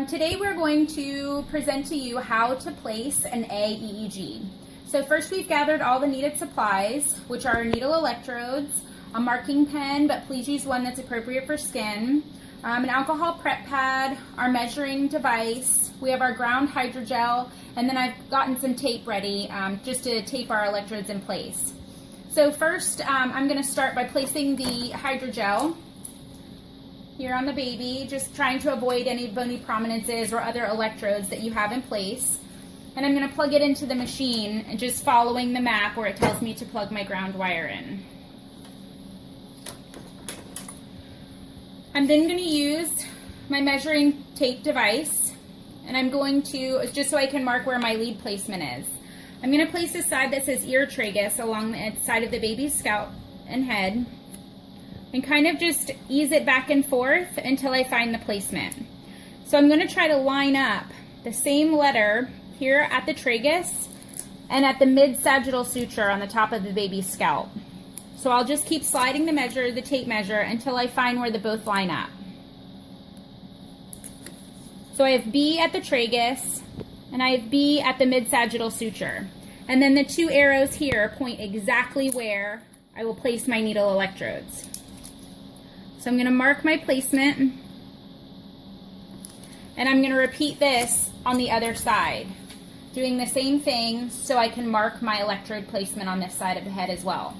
Today we're going to present to you how to place an AEEG. So first we've gathered all the needed supplies, which are needle electrodes, a marking pen, but please use one that's appropriate for skin, an alcohol prep pad, our measuring device, we have our ground hydrogel, and then I've gotten some tape ready just to tape our electrodes in place. So first I'm going to start by placing the hydrogel here on the baby, just trying to avoid any bony prominences or other electrodes that you have in place. And I'm going to plug it into the machine and just following the map where it tells me to plug my ground wire in. I'm then going to use my measuring tape device, and I'm going to, just so I can mark where my lead placement is, I'm going to place the side that says ear tragus along the side of the baby's scalp and head, and kind of just ease it back and forth until I find the placement. So I'm going to try to line up the same letter here at the tragus and at the mid-sagittal suture on the top of the baby's scalp. So I'll just keep sliding the tape measure until I find where they both line up. So I have B at the tragus and I have B at the mid-sagittal suture. And then the two arrows here point exactly where I will place my needle electrodes. So I'm going to mark my placement, and I'm going to repeat this on the other side, doing the same thing so I can mark my electrode placement on this side of the head as well.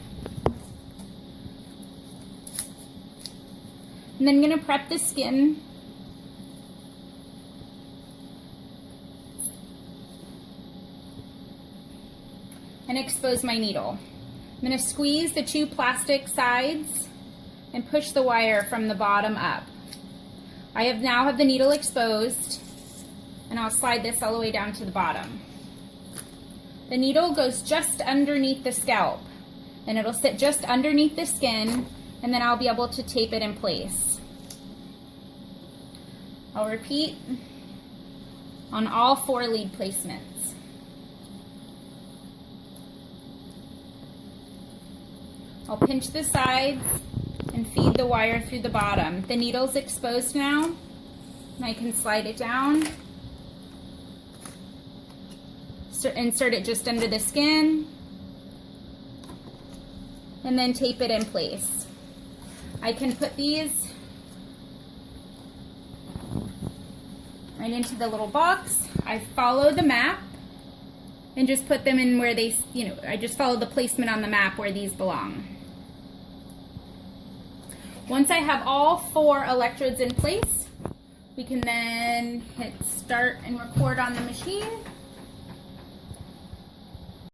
And then I'm going to prep the skin. And expose my needle. I'm going to squeeze the two plastic sides and push the wire from the bottom up. I now have the needle exposed, and I'll slide this all the way down to the bottom. The needle goes just underneath the scalp, and it'll sit just underneath the skin, and then I'll be able to tape it in place. I'll repeat on all 4 lead placements. I'll pinch the sides and feed the wire through the bottom. The needle's exposed now, and I can slide it down, insert it just under the skin, and then tape it in place. I can put these right into the little box. I follow the map and just put them in where they, I just follow the placement on the map where these belong. Once I have all 4 electrodes in place, we can then hit start and record on the machine.